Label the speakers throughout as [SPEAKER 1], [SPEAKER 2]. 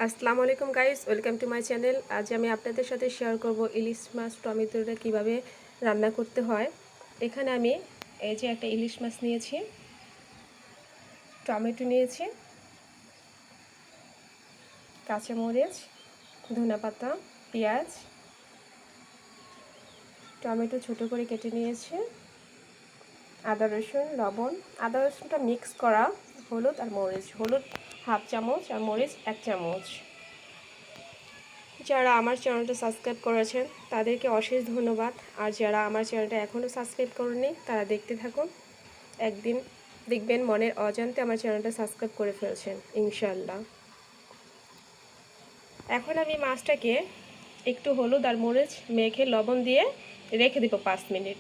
[SPEAKER 1] আসসালামু আলাইকুম guys, welcome to my channel. আজ আমি আপনাদের সাথে শেয়ার করব ইলিশ মাছ টমেটোটা কিভাবে রান্না করতে হয়। এখানে আমি এই যে একটা ইলিশ মাছ নিয়েছি, টমেটো নিয়েছি, কাঁচামরিচ, ধনেপাতা, পেঁয়াজ, টমেটো ছোট করে কেটে নিয়েছি, আদা রসুন, লবণ, আদা রসুনটা মিক্স করা, হলুদ আর মরিচ, হলুদ হাফ চামচ আর মরিচ 1 চামচ। যারা আমার চ্যানেলটা সাবস্ক্রাইব করেছেন তাদেরকে অশেষ ধন্যবাদ, আর যারা আমার চ্যানেলটা এখনও সাবস্ক্রাইব করেনি তারা দেখতে থাকুন। একদিন দেখবেন মনের অজান্তে আমার চ্যানেলটা সাবস্ক্রাইব করে ফেলছেন ইনশাআল্লাহ। এখন আমি মাছটাকে একটু হলুদ আর মরিচ মেখে লবণ দিয়ে রেখে দিব 5 মিনিট,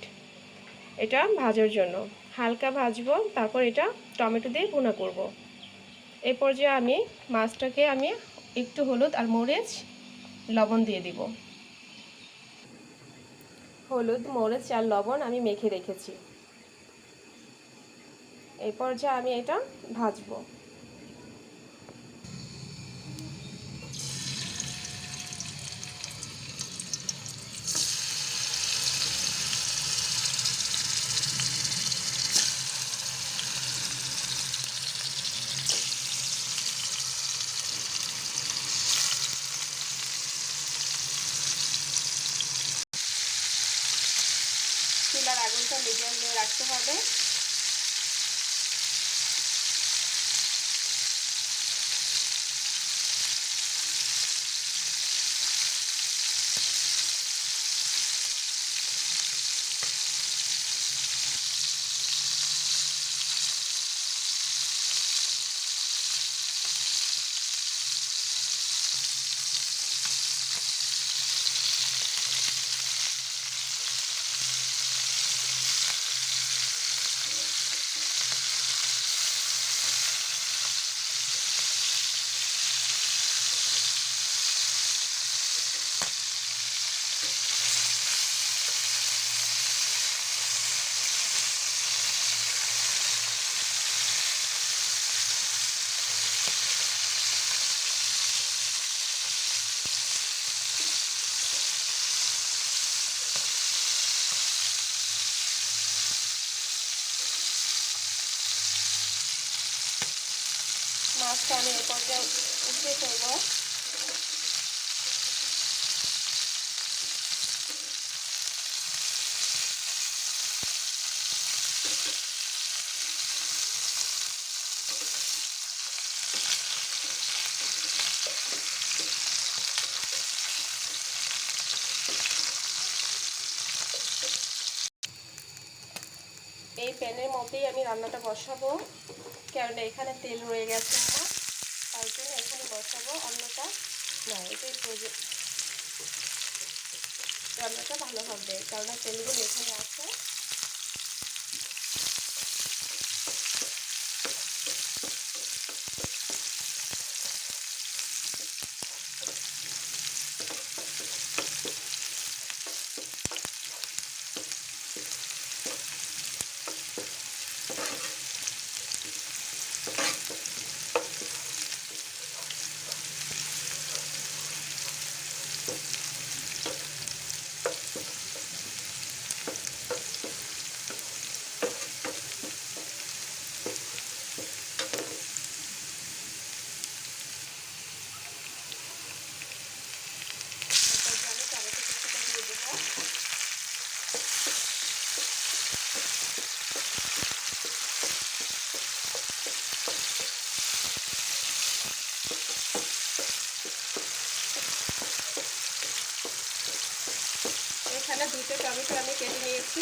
[SPEAKER 1] এটা ভাজার জন্য। হালকা ভাজবো, তারপর এটা টমেটো দিয়ে ভুনা করব। এই পর্যায়ে আমি মাছটাকে একটু হলুদ আর মরিচ লবণ দিয়ে দিব। হলুদ, মরিচ আর লবণ আমি মেখে রেখেছি। এই পর্যায়ে আমি এটা ভাজবো। চুলার আগুনটা মিডিয়ামে রাখতে হবে। মাছটা আমি এ পর্যায়ে উঠিয়ে ফেলবো। এই প্যানের মধ্যেই আমি রান্নাটা বসাবো, কারণ এখানে তেল রয়ে গেছে আমার, তার জন্য এখানে বসাবো। অন্যটা না, এটাই রান্নাটা ভালো হবে, কারণ তেলগুলো এখানে আছে। এখানে 2টা টমেটো আমি কেটে নিয়েছি।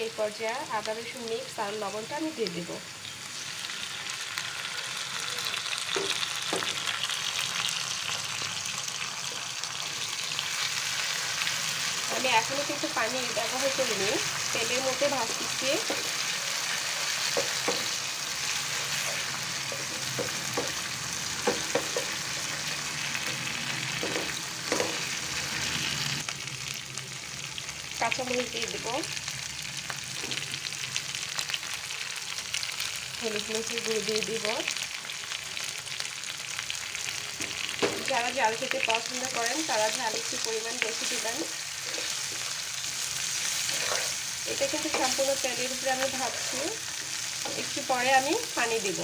[SPEAKER 1] এই পর্যায়ে আদা রসুন মিক্স আর লবণটা আমি দিয়ে দেব। আমি এখনো কিন্তু পানি ব্যবহার করিনি, তেলের মধ্যে ভাজতেছি। কাঁচামরিচ দিয়ে দেবো, হলুদ মরিচের গুঁড়ো দিয়ে দিব। যারা ঝাল খেতে পছন্দ করেন তারা ঝাল একটু পরিমাণ বেশি দিবেন। এটা কিন্তু সম্পূর্ণ তেলের উপরে আমি ভাজছি। একটু পরে আমি পানি দিব।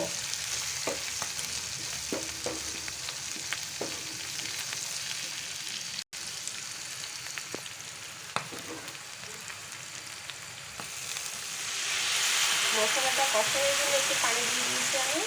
[SPEAKER 1] মশলাটা কষানোর জন্য একটু পানি দিয়ে দিয়েছি আমি।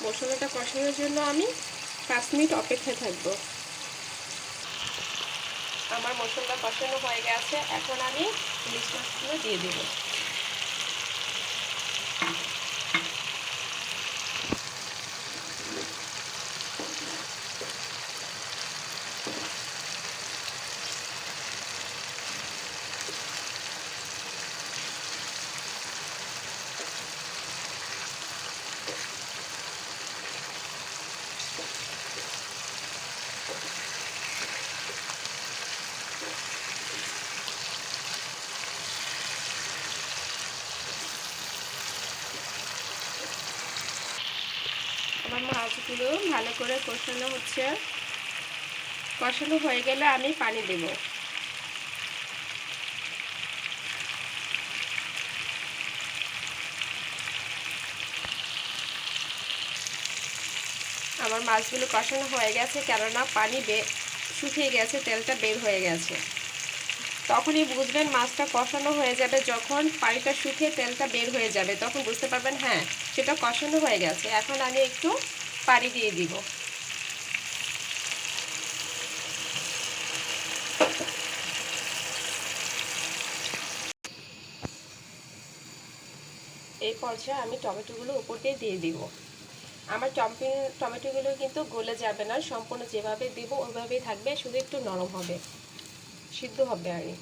[SPEAKER 1] মশলাটা কষানোর জন্য আমি 5 মিনিট অপেক্ষায় থাকব। আমার মশলা কষানো হয়ে গেছে, এখন আমি ইলিশ মাছগুলো দিয়ে দেব। আমার মাছগুলো ভালো করে কষানো হচ্ছে। কষানো হয়ে গেলে আমি পানি দেব। আমার মাছগুলো কষানো হয়ে গেছে, কেননা পানি শুকিয়ে গেছে, তেলটা বের হয়ে গেছে। তখনই বুঝবেন মাছটা কষানো হয়ে যাবে, যখন পানিটা শুকিয়ে তেলটা বের হয়ে যাবে তখন বুঝতে পারবেন হ্যাঁ সেটা কষানো হয়ে গেছে। এখন আমি একটু পানি দিয়ে দিব। এই পর্যায়ে আমি টমেটোগুলো উপর দিয়ে দিব। আমার টমেটোগুলো কিন্তু গলে যাবে না, সম্পূর্ণ যেভাবে দিব ওইভাবেই থাকবে, শুধু একটু নরম হবে, সিদ্ধ হবে আর কি।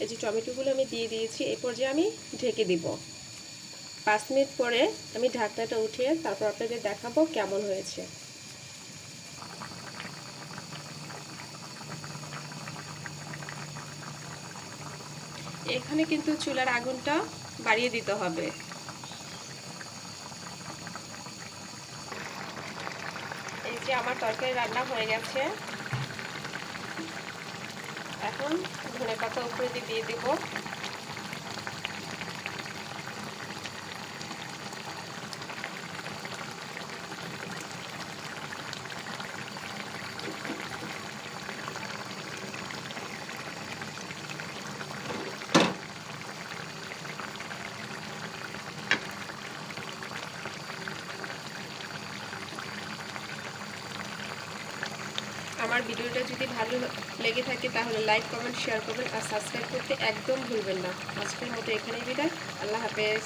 [SPEAKER 1] এই যে টমেটোগুলো আমি দিয়ে দিয়েছি, এই পর্যায়ে আমি ঢেকে দিব। 5 মিনিট পরে আমি ঢাকনাটা উঠিয়ে তারপর আপনাদের দেখাবো কেমন হয়েছে। এখানে কিন্তু চুলার আগুনটা বাড়িয়ে দিতে হবে। এই যে আমার তরকারি রান্না হয়ে গেছে, এখন ধনেপাতা উপরে দিয়ে দিব। আমার ভিডিওটা যদি ভালো লেগে থাকে তাহলে লাইক, কমেন্ট, শেয়ার করবেন আর সাবস্ক্রাইব করতে একদম ভুলবেন না। আজকের মতো এখানেই বিদায়। আল্লাহ হাফেজ।